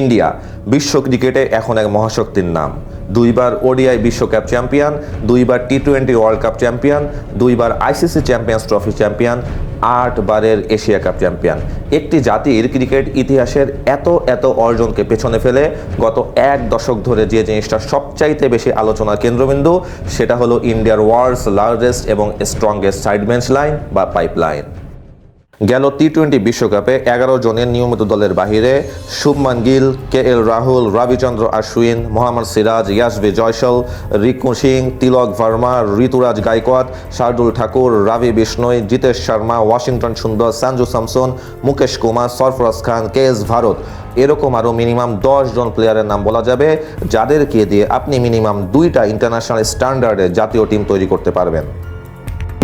India বিশ্ব ক্রিকেটে এখন এক মহাশক্তির নাম। দুইবার ওডিআই বিশ্বকাপ চ্যাম্পিয়ন, দুইবার টি-20 ওয়ার্ল্ড কাপ চ্যাম্পিয়ন, দুইবার আইসিসি চ্যাম্পিয়ন্স ট্রফি চ্যাম্পিয়ন, 8 বারের এশিয়া কাপ চ্যাম্পিয়ন। একটি জাতির ক্রিকেট ইতিহাসের এত অর্জনকে পেছনে ফেলে গত এক দশক ধরে যে জিনিসটা সবচাইতে বেশি আলোচনার কেন্দ্রবিন্দু, সেটা হলো ইন্ডিয়ার ওয়ার্ল্ডস লার্জেস্ট এবং স্ট্রংগেস্ট সাইড বেঞ্চ লাইন বা পাইপলাইন। গেল টি-20 বিশ্বকাপে 11 জনের নিয়মিত দলের বাহিরে শুভমান গিল, কেএল রাহুল, রবিচন্দ্র অশ্বিন, মোহাম্মদ সিরাজ, ইয়াশভি জয়সল, রিকু সিং, তিলক ভার্মা, ঋতুরাজ গায়কোয়াদ, শার্দুল ঠাকুর, রবি বিষ্ণই, জিতেশ শর্মা, ওয়াশিংটন সুন্দর, সঞ্জু স্যামসন, মুকেশ কুমার, সরফরাজ খান, কেএস ভারত, এরকম আরও মিনিমাম 10 জন প্লেয়ারের নাম বলা যাবে, যাদেরকে দিয়ে আপনি মিনিমাম 2টা ইন্টারন্যাশনাল স্ট্যান্ডার্ডে জাতীয় টিম তৈরি করতে পারবেন।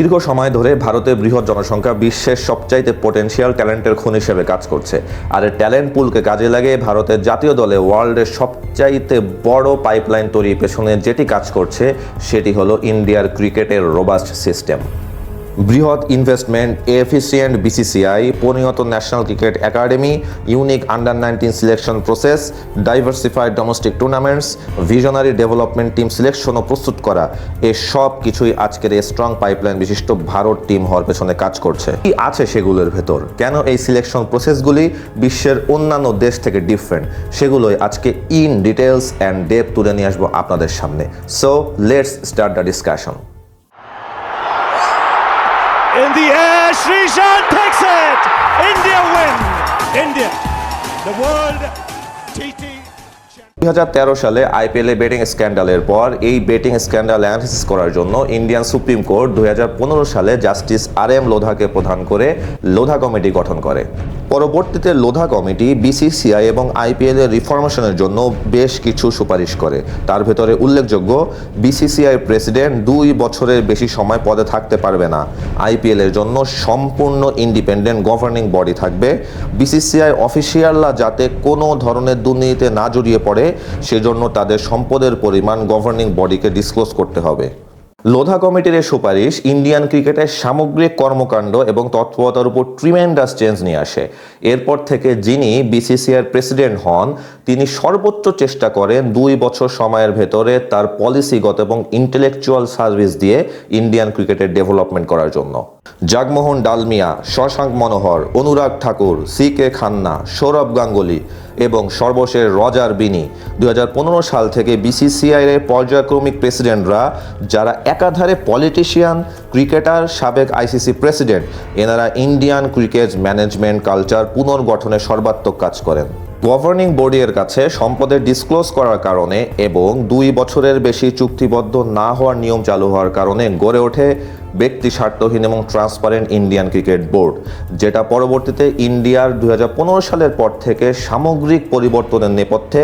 দীর্ঘ সময় ধরে ভারতের বৃহৎ জনসংখ্যা বিশ্বের সবচাইতে পটেনশিয়াল ট্যালেন্টের খনি হিসেবে কাজ করছে, আর এই ট্যালেন্ট পুলকে কাজে লাগে ভারতের জাতীয় দলে ওয়ার্ল্ডের সবচাইতে বড় পাইপলাইন তৈরির পেছনে যেটি কাজ করছে সেটি হলো ইন্ডিয়ার ক্রিকেটের রোবাস্ট সিস্টেম। বৃহৎ ইনভেস্টমেন্ট, এফিসিয়েন্ট বিসিসিআই, পরিণত national cricket academy, unique under nineteen selection process, diversified domestic tournaments, visionary development team সিলেকশনও প্রস্তুত করা, এ সব কিছুই আজকের এই স্ট্রং পাইপলাইন বিশিষ্ট ভারত টিম হওয়ার পেছনে কাজ করছে। কি আছে সেগুলোর ভেতর, কেন এই সিলেকশন প্রসেসগুলি বিশ্বের অন্যান্য দেশ থেকে ডিফারেন্ট, সেগুলোই আজকে ইন ডিটেলস অ্যান্ড ডেপথ তুলে নিয়ে আসবো আপনাদের সামনে। So let's start the discussion. In the air, Srishant takes it! India win! India, the world TT. 2013 সালে আইপিএলে বেটিং স্ক্যান্ডালের পর এই বেটিং স্ক্যান্ডাল অ্যানালিসিস করার জন্য ইন্ডিয়ান সুপ্রিম কোর্ট 2015 সালে জাস্টিস আর.এম. লোধাকে প্রধান করে লোধা কমিটি গঠন করে। পরবর্তীতে লোধা কমিটি বিসিসিআই এবং আইপিএল এর রিফরমেশনের জন্য বেশ কিছু সুপারিশ করে। তার ভেতরে উল্লেখযোগ্য, বিসিসিআই প্রেসিডেন্ট 2 বছরের বেশি সময় পদে থাকতে পারবে না। আইপিএল এর জন্য সম্পূর্ণ ইন্ডিপেন্ডেন্ট গভর্নিং বডি থাকবে। বিসিসিআই অফিসিয়ালরা যাতে কোনো ধরনের দুর্নীতিতে না জড়িয়ে পড়ে সেজন্য তাদের সম্পদের পরিমাণ গভর্নিং বডিকে ডিসক্লোজ করতে হবে। লোধা কমিটির এই সুপারিশ ইন্ডিয়ান ক্রিকেটের সামগ্রিক কর্মকাণ্ড এবং তৎপরতার উপর ট্রিমেন্ডাস চেঞ্জ নিয়ে আসে। এরপর থেকে যিনি বিসিসিআইয়ের প্রেসিডেন্ট হন, তিনি সর্বোচ্চ চেষ্টা করেন 2 বছর সময়ের ভেতরে তার পলিসিগত এবং ইন্টেলেকচুয়াল সার্ভিস দিয়ে ইন্ডিয়ান ক্রিকেটের ডেভেলপমেন্ট করার জন্য। জাগমোহন ডালমিয়া, শশাঙ্ক মনোহর, অনুরাগ ঠাকুর, সি.কে. খান্না, সৌরভ গাঙ্গুলি এবং সর্বশেষ রজার বিনি 2015 সাল থেকে বিসিসিআইয়ের পর্যায়ক্রমিক প্রেসিডেন্টরা, যারা একাধারে পলিটিশিয়ান, ক্রিকেটার, সাবেক আইসিসি প্রেসিডেন্ট, এনারা ইন্ডিয়ান ক্রিকেট ম্যানেজমেন্ট কালচার পুনর্গঠনে সর্বাত্মক কাজ করেন। গভর্নিং বডির কাছে সম্পদের ডিসক্লোজ করার কারণে এবং 2 বছরের বেশি চুক্তিবদ্ধ না হওয়ার নিয়ম চালু হওয়ার কারণে গড়ে ওঠে ব্যক্তি স্বার্থহীন এবং ট্রান্সপারেন্ট ইন্ডিয়ান ক্রিকেট বোর্ড, যেটা পরবর্তীতে ইন্ডিয়ার 2015 সালের পর থেকে সামগ্রিক পরিবর্তনের নেপথ্যে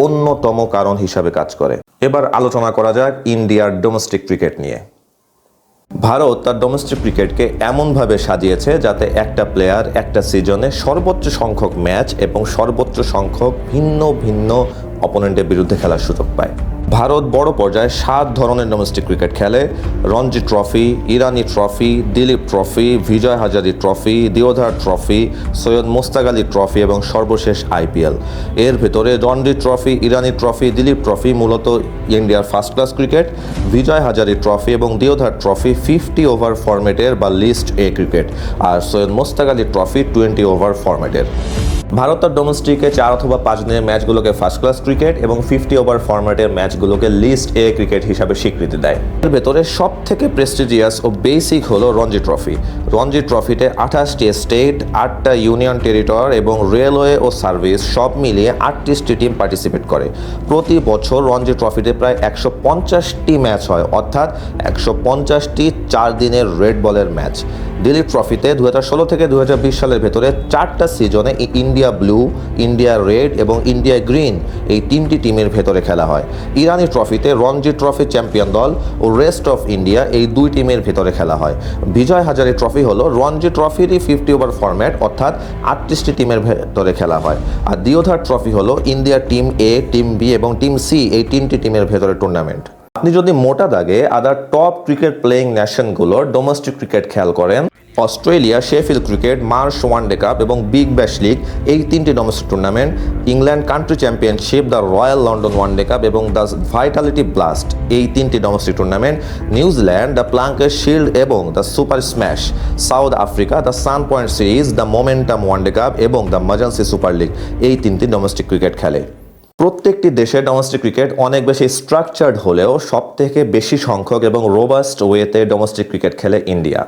অন্যতম কারণ হিসাবে কাজ করে। এবার আলোচনা করা যাক ইন্ডিয়ার ডোমেস্টিক ক্রিকেট নিয়ে। ভারত তার ডোমেস্টিক ক্রিকেটকে এমনভাবে সাজিয়েছে যাতে একটা প্লেয়ার একটা সিজনে সর্বোচ্চ সংখ্যক ম্যাচ এবং সর্বোচ্চ সংখ্যক ভিন্ন ভিন্ন অপোনেন্টের বিরুদ্ধে খেলার সুযোগ পায়। ভারত বড় পর্যায়ে 7 ধরনের ডোমেস্টিক ক্রিকেট খেলে: Ranji Trophy, Irani Trophy, Duleep Trophy, Vijay Hazare Trophy, Deodhar Trophy, Syed Mushtaq Ali Trophy এবং সর্বশেষ আইপিএল। এর ভেতরে Ranji Trophy, Irani Trophy, Duleep Trophy মূলত ইন্ডিয়ার first class cricket, Vijay Hazare Trophy এবং দিওধার ট্রফি 50 ওভার ফরম্যাটের বা লিস্ট এ ক্রিকেট, আর সৈয়দ মুস্তাক আলী ট্রফি 20 ওভার ফরম্যাটের। ভারত তার ডোমেস্টিকে 4 অথবা 5 দিনের ম্যাচগুলোকে ফার্স্ট ক্লাস ক্রিকেট এবং 50 ওভার ফরম্যাটের ম্যাচগুলোকে লিস্ট এ ক্রিকেট হিসাবে স্বীকৃতি দেয়। এর ভেতরে সব থেকে প্রেস্টিজিয়াস ও বেসিক হলো রঞ্জি ট্রফি। রঞ্জি ট্রফিতে 28টি স্টেট, 8টা ইউনিয়ন টেরিটরি এবং রেলওয়ে ও সার্ভিস সব মিলিয়ে 38টি টিম পার্টিসিপেট করে। প্রতি বছর রঞ্জি ট্রফিতে প্রায় 150টি ম্যাচ হয়, অর্থাৎ 150টি 4 দিনের রেড বলের ম্যাচ। দিলীপ ট্রফিতে 2016 থেকে 2020 সালের ভেতরে 4টা সিজনে ইন্ডিয়া ব্লু, ইন্ডিয়া রেড এবং ইন্ডিয়া গ্রিন এই 3টি টিমের ভেতরে খেলা হয়। ইরানি ট্রফিতে রঞ্জি ট্রফি চ্যাম্পিয়ন দল ও রেস্ট অফ ইন্ডিয়া এই 2 টিমের ভেতরে খেলা হয়। বিজয় হাজারি ট্রফি হলো রঞ্জি ট্রফিরই 50 ওভার ফরম্যাট, অর্থাৎ 38টি টিমের ভেতরে খেলা হয়। আর দিওধার ট্রফি হলো India team A, team B এবং টিম সি এই 3টি টিমের ভেতরে টুর্নামেন্ট। আপনি যদি মোটা দাগে আদার টপ ক্রিকেট প্লেয়িং নেশনগুলোর ডোমেস্টিক ক্রিকেট খেয়াল করেন, Australia, Sheffield cricket, Marsh One Day Cup এবং বিগ ব্যাশ লিগ, এই তিনটি domestic tournament, England country championship, the Royal London One Day Cup এবং দ্য ভাইটালিটি ব্লাস্ট, এই তিনটি domestic tournament, New Zealand, the Plunket Shield এবং the super smash, south Africa, the sun point series, the momentum one day Cup এবং the মার্জেন্সি super league, এই তিনটি domestic cricket খেলে। প্রত্যেকটি দেশে ডোমেস্টিক ক্রিকেট অনেক বেশি স্ট্রাকচার্ড হলেও সবথেকে বেশি সংখ্যক এবং রোবাস্ট ওয়েতে ডোমেস্টিক ক্রিকেট খেলে ইন্ডিয়া।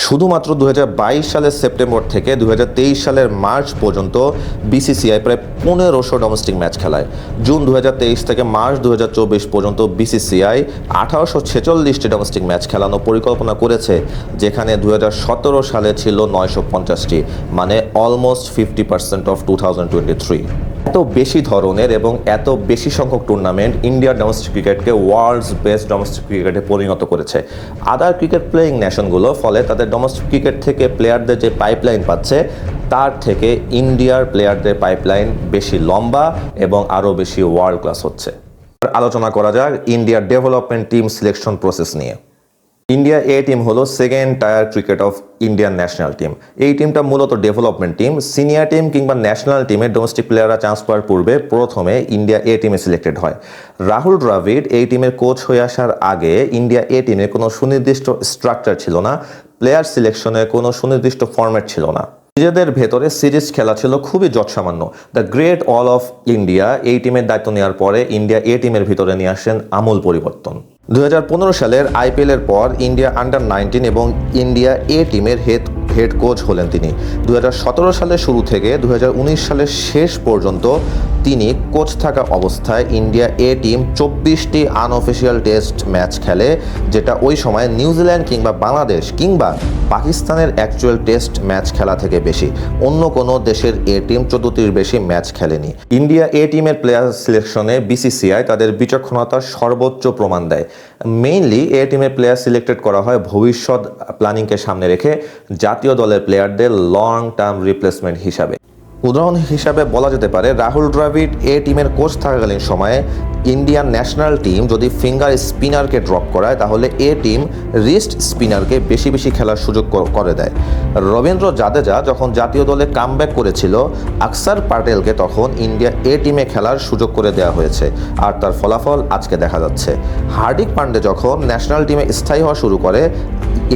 শুধুমাত্র 2022 সালের সেপ্টেম্বর থেকে 2023 সালের মার্চ পর্যন্ত বিসিসিআই প্রায় 1500 ডোমেস্টিক ম্যাচ খেলায়। জুন 2023 থেকে মার্চ 2024 পর্যন্ত বিসিসিআই 1846টি ডোমেস্টিক ম্যাচ খেলানোর পরিকল্পনা করেছে, যেখানে 2017 সালে ছিল 950টি, মানে অলমোস্ট 50% অফ 2023। এত বেশি ধরনের এবং এত বেশি সংখ্যক টুর্নামেন্ট ইন্ডিয়ার ডোমেস্টিক ক্রিকেটকে ওয়ার্ল্ডস বেস্ট ডোমেস্টিক ক্রিকেটে পরিণত করেছে। আদার ক্রিকেট প্লেয়িং নেশনগুলো ফলে তাদের ডোমেস্টিক ক্রিকেট থেকে প্লেয়ারদের যে পাইপলাইন পাচ্ছে, তার থেকে ইন্ডিয়ার প্লেয়ারদের পাইপলাইন বেশি লম্বা এবং আরও বেশি ওয়ার্ল্ড ক্লাস হচ্ছে। আলোচনা করা যাক ইন্ডিয়ার ডেভেলপমেন্ট টিম সিলেকশন প্রসেস নিয়ে। ইন্ডিয়া এ টিম হলো second tyre cricket of Indian national team. এই টিমটা মূলত ডেভেলপমেন্ট টিম। সিনিয়র টিম কিংবা ন্যাশনাল টিমে ডোমেস্টিক প্লেয়াররা চান্স পাওয়ার পূর্বে প্রথমে ইন্ডিয়া এ টিমে সিলেক্টেড হয়। রাহুল দ্রাবিড় এই টিমের কোচ হয়ে আসার আগে ইন্ডিয়া এ টিমে কোনো সুনির্দিষ্ট স্ট্রাকচার ছিল না, প্লেয়ার সিলেকশনে কোনো সুনির্দিষ্ট ফরম্যাট ছিল না, নিজেদের ভেতরে সিরিজ খেলা ছিল খুবই যৎসামান্য। The great all of India এই টিমের দায়িত্ব নেওয়ার পরে ইন্ডিয়া এ টিমের ভিতরে নিয়ে আসেন আমূল পরিবর্তন। 2015 সালের আইপিএলের পর ইন্ডিয়া আন্ডার-19 এবং ইন্ডিয়া এ টিমের হেড কোচ হলেন তিনি। 2017 সালের শুরু থেকে 2019 সালের শেষ পর্যন্ত তিনি কোচ থাকা অবস্থায় ইন্ডিয়া এ টিম 24টি আনঅফিসিয়াল টেস্ট ম্যাচ খেলে, যেটা ওই সময় নিউজিল্যান্ড কিংবা বাংলাদেশ কিংবা পাকিস্তানের অ্যাকচুয়াল টেস্ট ম্যাচ খেলা থেকে বেশি। অন্য কোনো দেশের এ টিম 14টির বেশি ম্যাচ খেলেনি। ইন্ডিয়া এ টিমের প্লেয়ার সিলেকশনে বিসিসিআই তাদের বিচক্ষণতার সর্বোচ্চ প্রমাণ দেয়। মেইনলি এ টিমের প্লেয়ার সিলেক্টেড করা হয় ভবিষ্যৎ প্ল্যানিংকে সামনে রেখে জাতীয় দলের প্লেয়ারদের লং টার্ম রিপ্লেসমেন্ট হিসাবে। উদাহরণ হিসাবে বলা যেতে পারে, রাহুল দ্রাবিড় এ টিমের কোচ থাকাকালীন সময়ে ইন্ডিয়ান ন্যাশনাল টিম যদি ফিঙ্গার স্পিনারকে ড্রপ করায়, তাহলে এ টিম রিস্ট স্পিনারকে বেশি বেশি খেলার সুযোগ করে দেয়। রবীন্দ্র জাদেজা যখন জাতীয় দলে কামব্যাক করেছিল, আকসার প্যাটেলকে তখন ইন্ডিয়া এ টিমে খেলার সুযোগ করে দেওয়া হয়েছে, আর তার ফলাফল আজকে দেখা যাচ্ছে। হার্দিক পান্ডে যখন ন্যাশনাল টিমে স্থায়ী হওয়া শুরু করে,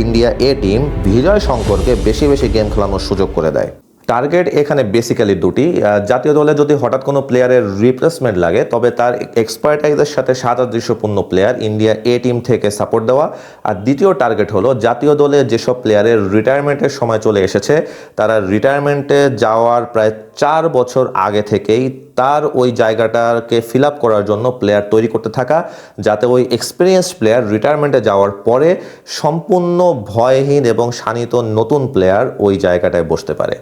ইন্ডিয়া এ টিম বিজয় শঙ্করকে বেশি বেশি গেম খেলানোর সুযোগ করে দেয়। টার্গেট এখানে বেসিক্যালি দুটি। জাতীয় দলে যদি হঠাৎ কোনো প্লেয়ারের রিপ্লেসমেন্ট লাগে, তবে তার এক্সপার্টাইজের সাথে সাদৃশ্যপূর্ণ প্লেয়ার ইন্ডিয়া এ টিম থেকে সাপোর্ট দেওয়া। আর দ্বিতীয় টার্গেট হলো জাতীয় দলে যেসব প্লেয়ারের রিটায়ারমেন্টের সময় চলে এসেছে, তারা রিটায়ারমেন্টে যাওয়ার প্রায় 4 বছর আগে থেকেই তার ওই জায়গাটাকে ফিল আপ করার জন্য প্লেয়ার তৈরি করতে থাকা, যাতে ওই এক্সপিরিয়েন্সড প্লেয়ার রিটায়ারমেন্টে যাওয়ার পরে সম্পূর্ণ ভয়হীন এবং শানিত নতুন প্লেয়ার ওই জায়গাটায় বসতে পারে।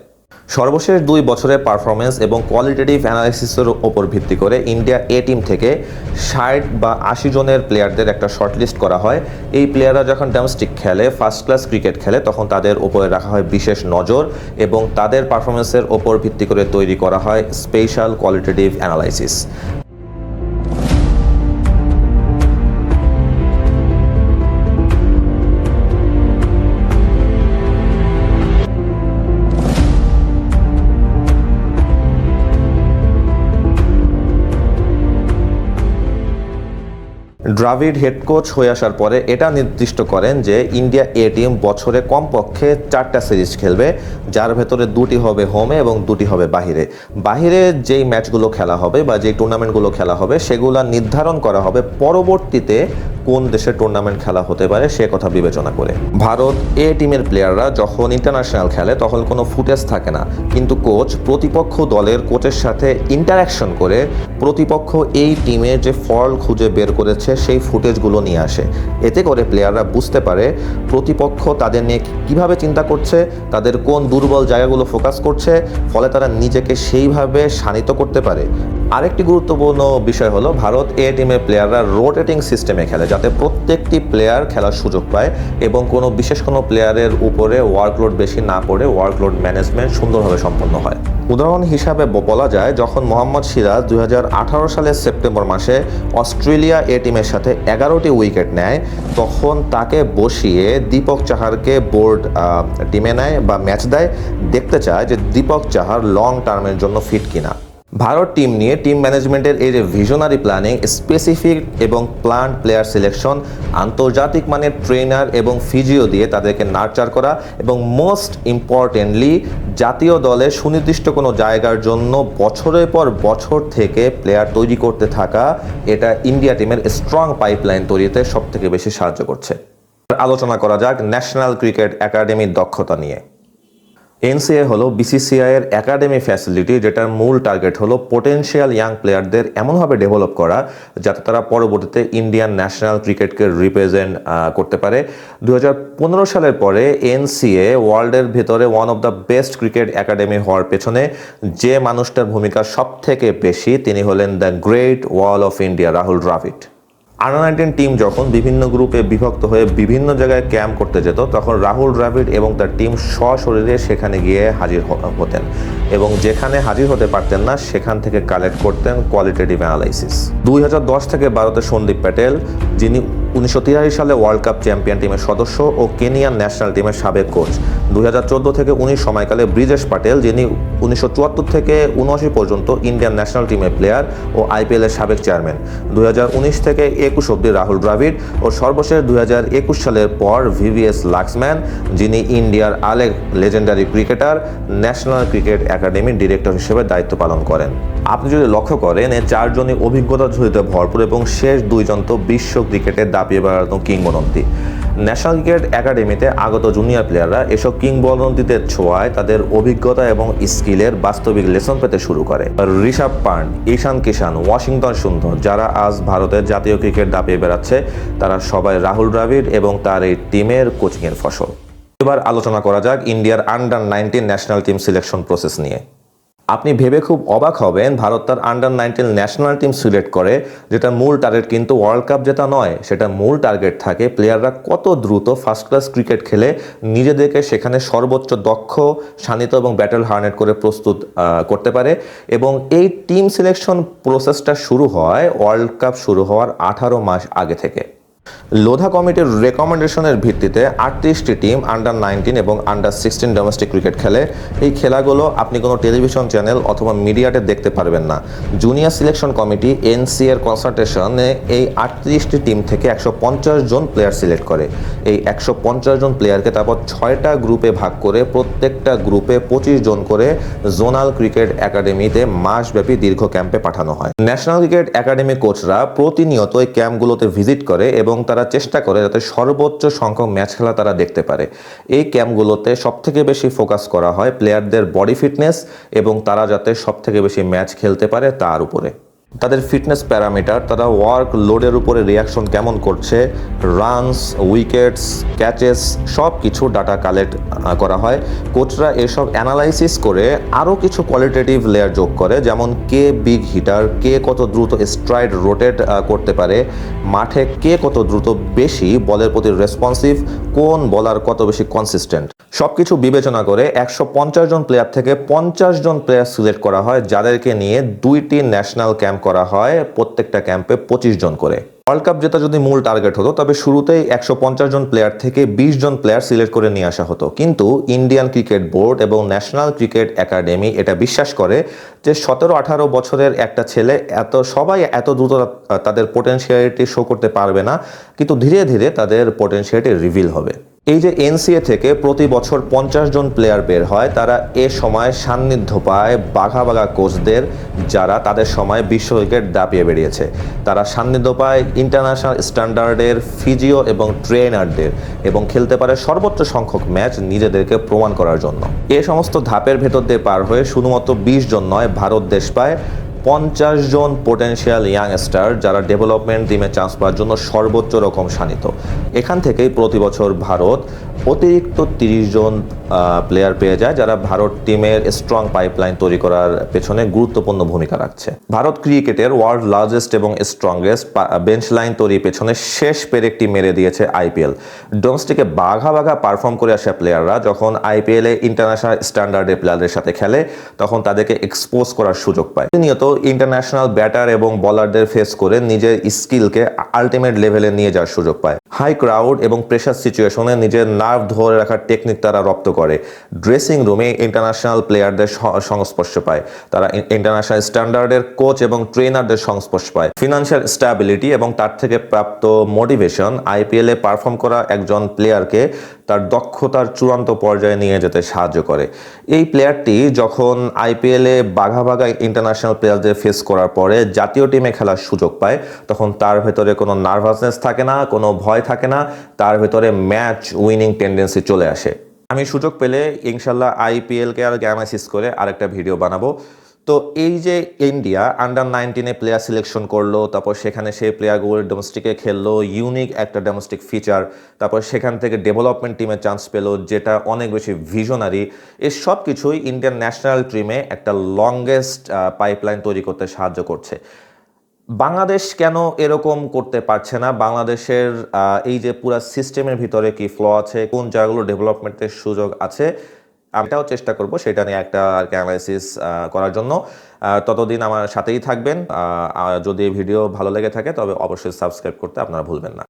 সর্বশেষ 2 বছরের পারফরমেন্স এবং কোয়ালিটেটিভ অ্যানালাইসিসের ওপর ভিত্তি করে ইন্ডিয়া এ টিম থেকে 60 বা 80 জনের প্লেয়ারদের একটা শর্টলিস্ট করা হয়। এই প্লেয়াররা যখন ডোমেস্টিক খেলে, ফার্স্ট ক্লাস ক্রিকেট খেলে, তখন তাদের উপরে রাখা হয় বিশেষ নজর এবং তাদের পারফরমেন্সের ওপর ভিত্তি করে তৈরি করা হয় স্পেশাল কোয়ালিটেটিভ অ্যানালাইসিস। দ্রাবিড় হেড কোচ হয়ে আসার পরে এটা নির্দিষ্ট করেন যে ইন্ডিয়া এ টিম বছরে কমপক্ষে 4টা সিরিজ খেলবে, যার ভেতরে 2টি হবে হোমে এবং 2টি হবে বাহিরে। বাহিরে যেই ম্যাচগুলো খেলা হবে বা যেই টুর্নামেন্টগুলো খেলা হবে, সেগুলো নির্ধারণ করা হবে পরবর্তীতে কোন দেশের টুর্নামেন্ট খেলা হতে পারে সে কথা বিবেচনা করে। ভারত এ টিমের প্লেয়াররা যখন ইন্টারন্যাশনাল খেলে, তখন কোনো ফুটেজ থাকে না, কিন্তু কোচ প্রতিপক্ষ দলের কোচের সাথে ইন্টারাকশন করে প্রতিপক্ষ এই টিমের যে ফল খুঁজে বের করেছে সেই ফুটেজগুলো নিয়ে আসে। এতে করে প্লেয়াররা বুঝতে পারে প্রতিপক্ষ তাদের নিয়ে কীভাবে চিন্তা করছে, তাদের কোন দুর্বল জায়গাগুলো ফোকাস করছে, ফলে তারা নিজেকে সেইভাবে শানিত করতে পারে। আরেকটি গুরুত্বপূর্ণ বিষয় হলো ভারত এ টিমের প্লেয়াররা রোটেটিং সিস্টেমে খেলে, যাতে প্রত্যেকটি প্লেয়ার খেলার সুযোগ পায় এবং কোনো বিশেষ কোনো প্লেয়ারের উপরে ওয়ার্কলোড বেশি না পড়ে ওয়ার্কলোড ম্যানেজমেন্ট সুন্দরভাবে সম্পন্ন হয়। উদাহরণ হিসাবে বলা যায়, যখন মোহাম্মদ সিরাজ 2018 সালের সেপ্টেম্বর মাসে অস্ট্রেলিয়া এ টিমের সাথে 11টি উইকেট নেয়, তখন তাকে বসিয়ে দীপক চাহারকে বোর্ড টিমে নেয় বা ম্যাচ দেয়, দেখতে চায় যে দীপক চাহার লং টার্মের জন্য ফিট কিনা। ভারত টিম নিয়ে টিম ম্যানেজমেন্টের এই যে ভিশনারি প্ল্যানিং, স্পেসিফিক এবং প্ল্যান্ড প্লেয়ার সিলেকশন, আন্তর্জাতিক মানের ট্রেনার এবং ফিজিও দিয়ে তাদেরকে নার্চার করা এবং মোস্ট ইম্পর্টেন্টলি জাতীয় দলে সুনির্দিষ্ট কোনো জায়গার জন্য বছরের পর বছর থেকে প্লেয়ার তৈরি করতে থাকা, এটা ইন্ডিয়া টিমের স্ট্রং পাইপলাইন তৈরিতে সবথেকে বেশি সাহায্য করছে। আলোচনা করা যাক ন্যাশনাল ক্রিকেট একাডেমির দক্ষতা নিয়ে। এনসিএ হলো বিসিসিআই এর একাডেমি ফ্যাসিলিটি, যেটার মূল টার্গেট হলো পোটেনশিয়াল ইয়াং প্লেয়ারদের এমনভাবে ডেভেলপ করা যাতে তারা পরবর্তীতে ইন্ডিয়ান ন্যাশনাল ক্রিকেটকে রিপ্রেজেন্ট করতে পারে। 2015 সালের পরে এনসিএ ওয়ার্ল্ডের ভেতরে one of the best cricket academy হওয়ার পেছনে যে মানুষটার ভূমিকা সব থেকে বেশি, তিনি হলেন the great wall of India, Rahul Dravid. Under nineteen team যখন বিভিন্ন গ্রুপে বিভক্ত হয়ে বিভিন্ন জায়গায় ক্যাম্প করতে যেত, তখন রাহুল দ্রাবিড় এবং তার টিম সশরীরে সেখানে গিয়ে হাজির হতেন এবং যেখানে হাজির হতে পারতেন না সেখান থেকে কালেক্ট করতেন কোয়ালিটেটিভ অ্যানালাইসিস। 2010 থেকে ভারতের সন্দীপ প্যাটেল, যিনি 1983 সালে ওয়ার্ল্ড কাপ চ্যাম্পিয়ন টিমের সদস্য ও কেনিয়ান ন্যাশনাল টিমের সাবেক কোচ। 2014 থেকে 19 সময়কালে ব্রিজেশ পাটেল, যিনি 1974 থেকে 79 পর্যন্ত ইন্ডিয়ান ন্যাশনাল টিমের প্লেয়ার ও আইপিএল এর সাবেক চেয়ারম্যান। 2019 থেকে 21 অব্দি রাহুল দ্রাবিড় ও সর্বশেষ 2021 সালের পর ভিভিএস লাক্সম্যান, যিনি ইন্ডিয়ার আরেক লেজেন্ডারি ক্রিকেটার, ন্যাশনাল ক্রিকেট একাডেমির ডিরেক্টর হিসেবে দায়িত্ব পালন করেন। আপনি যদি লক্ষ্য করেন, এই চারজনই অভিজ্ঞতা ঝুলিতে ভরপুর এবং শেষ দুইজন তো বিশ্ব ক্রিকেটে দাপিয়ে বেড়ানো কিংবদন্তি। ন্যাশনাল ক্রিকেট একাডেমিতে আগত জুনিয়র প্লেয়াররা এসব কিংবদন্তিদের ছোঁয়ায় তাদের অভিজ্ঞতা এবং স্কিলের বাস্তবিক লেসন পেতে শুরু করে। ঋষভ পান্ট, ঈশান কিষান, ওয়াশিংটন সুন্দর, যারা আজ ভারতের জাতীয় ক্রিকেট দাপিয়ে বেড়াচ্ছে, তারা সবাই রাহুল দ্রাবিড় এবং তার এই টিমের কোচিংয়ের ফসল। এবার আলোচনা করা যাক ইন্ডিয়ার under-19 national team selection process নিয়ে। আপনি ভেবে খুব অবাক হবেন, ভারত তার আন্ডার-19 ন্যাশনাল টিম সিলেক্ট করে, যেটা মূল টার্গেট কিন্তু ওয়ার্ল্ড কাপ জেতা নয়। সেটা মূল টার্গেট থাকে প্লেয়াররা কত দ্রুত ফার্স্ট ক্লাস ক্রিকেট খেলে নিজেদেরকে সেখানে সর্বোচ্চ দক্ষ, শানিত এবং ব্যাটল হার্নেট করে প্রস্তুত করতে পারে। এবং এই টিম সিলেকশন প্রসেসটা শুরু হয় ওয়ার্ল্ড কাপ শুরু হওয়ার 18 মাস আগে থেকে। লোধা কমিটির রেকমেন্ডেশনের ভিত্তিতে 38টি টিম আন্ডার-19 এবং আন্ডার-16 ডোমেস্টিক ক্রিকেট খেলে। এই খেলাগুলো আপনি কোনো টেলিভিশন চ্যানেল অথবা মিডিয়াতে দেখতে পারবেন না। জুনিয়র সিলেকশন কমিটি এনসিএ এর কনসালটেশনে এই 38টি টিম থেকে 150 জন প্লেয়ার সিলেক্ট করে। এই 150 জন প্লেয়ারকে তারপর 6টা গ্রুপে ভাগ করে প্রত্যেকটা গ্রুপে 25 জন করে জোনাল ক্রিকেট একাডেমিতে মাসব্যাপী দীর্ঘ ক্যাম্পে পাঠানো হয়। ন্যাশনাল ক্রিকেট একাডেমি কোচরা প্রতিনিয়ত এই ক্যাম্পগুলোতে ভিজিট করে এবং তারা চেষ্টা করে যাতে সর্বোচ্চ সংখ্যক ম্যাচ খেলা তারা দেখতে পারে। এই ক্যাম্পগুলোতে সবথেকে বেশি ফোকাস করা হয় প্লেয়ারদের বডি ফিটনেস এবং তারা যাতে সবথেকে বেশি ম্যাচ খেলতে পারে তার উপরে। তাদের ফিটনেস প্যারামিটার, তারা ওয়ার্ক লোডের উপরে রিয়াকশন কেমন করছে, রানস, উইকেটস, ক্যাচেস, সব কিছু ডাটা কালেক্ট করা হয়। কোচরা এসব অ্যানালাইসিস করে আরও কিছু কোয়ালিটেটিভ লেয়ার যোগ করে, যেমন কে বিগ হিটার, কে কত দ্রুত স্ট্রাইড রোটেট করতে পারে, মাঠে কে কত দ্রুত বেশি বলের প্রতি রেসপন্সিভ, কোন বলার কত বেশি কনসিস্টেন্ট। সব কিছু বিবেচনা করে 150 জন প্লেয়ার থেকে 50 জন প্লেয়ার সিলেক্ট করা হয়, যাদেরকে নিয়ে 2টি ন্যাশনাল ক্যাম্প করা হয়, প্রত্যেকটা ক্যাম্পে 25 জন করে। ওয়ার্ল্ড কাপ জেতা যদি মূল টার্গেট হতো, তবে শুরুতেই 150 জন প্লেয়ার থেকে 20 জন প্লেয়ার সিলেক্ট করে নিয়ে আসা হতো। কিন্তু ইন্ডিয়ান ক্রিকেট বোর্ড এবং ন্যাশনাল ক্রিকেট একাডেমি এটা বিশ্বাস করে যে 17-18 বছরের একটা ছেলে সবাই এত দ্রুত তাদের পোটেনশিয়ালিটি শো করতে পারবে না, কিন্তু ধীরে ধীরে তাদের পোটেনশিয়ালিটি রিভিল হবে। এই যে এনসিএ থেকে প্রতি বছর 50 জন প্লেয়ার বের হয়, তারা এ সময় সান্নিধ্য পায় বাঘা বাঘা কোচদের, যারা তাদের সময় বিশ্ব ক্রিকেট দাপিয়ে বেরিয়েছে। তারা সান্নিধ্য পায় ইন্টারন্যাশনাল স্ট্যান্ডার্ডের ফিজিও এবং ট্রেনারদের এবং খেলতে পারে সর্বোচ্চ সংখ্যক ম্যাচ নিজেদেরকে প্রমাণ করার জন্য। এ সমস্ত ধাপের ভেতর দিয়ে পার হয়ে শুধুমাত্র 20 জন নয়, ভারত দেশ পায় 50 জন পোটেনশিয়াল ইয়াংস্টার, যারা ডেভেলপমেন্ট টিমে চান্স পাওয়ার জন্য সর্বোচ্চ রকম শানিত। এখান থেকেই প্রতি বছর ভারত অতিরিক্ত 30 জন প্লেয়ার পেয়ে যায়, যারা ভারত টিমের স্ট্রং পাইপলাইন তৈরি করার পেছনে গুরুত্বপূর্ণ ভূমিকা রাখছে। ভারত ক্রিকেটের ওয়ার্ল্ড লার্জেস্ট এবং স্ট্রংগেস্ট বেঞ্চ লাইন তৈরির পেছনে শেষ পেরেকটি মেরে দিয়েছে আইপিএল। ডোমেস্টিকে বাঘা বাঘা পারফর্ম করে আসা প্লেয়াররা যখন আইপিএলে ইন্টারন্যাশনাল স্ট্যান্ডার্ডের প্লেয়ারদের সাথে খেলে, তখন তাদেরকে এক্সপোজ করার সুযোগ পায়। প্রতিনিয়ত ইন্টারন্যাশনাল ব্যাটার এবং বলারদের ফেস করে নিজের স্কিলকে আলটিমেট লেভেলে নিয়ে যাওয়ার সুযোগ পায়। হাই ক্রাউড এবং প্রেশার সিচুয়েশনে নিজের নার্ভ ধরে রাখার টেকনিক তারা রপ্ত করে। ড্রেসিং রুমে ইন্টারন্যাশনাল প্লেয়ারদের সংস্পর্শ পায়, তারা ইন্টারন্যাশনাল স্ট্যান্ডার্ডের কোচ এবং ট্রেনারদের সংস্পর্শ পায়। ফিনান্সিয়াল স্ট্যাবিলিটি এবং তার থেকে প্রাপ্ত মোটিভেশন আইপিএলে পারফর্ম করা একজন প্লেয়ারকে তার দক্ষতার চূড়ান্ত পর্যায়ে নিয়ে যেতে সাহায্য করে। এই প্লেয়ারটি যখন আইপিএলে বাঘা বাঘা ইন্টারন্যাশনাল প্লেয়ারদের ফেস করার পরে জাতীয় টিমে খেলার সুযোগ পায়, তখন তার ভেতরে কোনো নার্ভাসনেস থাকে না, কোনো ভয় থাকে না, তার ভেতরে ম্যাচ উইনিং টেন্ডেন্সি চলে আসে। আমি সুযোগ পেলে ইনশাল্লাহ আইপিএলকে আর অ্যানালাইসিস করে আরেকটা ভিডিও বানাবো। তো এই যে ইন্ডিয়া আন্ডার-19 প্লেয়ার সিলেকশন করলো, তারপর সেখানে সেই প্লেয়ারগুলো ডোমেস্টিকে খেললো, ইউনিক একটা ডোমেস্টিক ফিচার, তারপর সেখান থেকে ডেভেলপমেন্ট টিমে চান্স পেলো যেটা অনেক বেশি ভিশনারি, এই সব কিছুই ইন্ডিয়ান ন্যাশনাল টিমে একটা লংগেস্ট পাইপলাইন তৈরি করতে সাহায্য করছে। বাংলাদেশ কেন এরকম করতে পারছে না? বাংলাদেশের এই যে পুরো সিস্টেমের ভিতরে কি ফ্ল আছে, কোন জায়গাগুলো ডেভেলপমেন্টের সুযোগ আছে, আমিটাও চেষ্টা করব সেটা নিয়ে একটা অ্যানালাইসিস করার জন্য। ততদিন আমার সাথেই থাকবেন। যদি ভিডিও ভালো লেগে থাকে তবে অবশ্যই সাবস্ক্রাইব করতে আপনারা ভুলবেন না।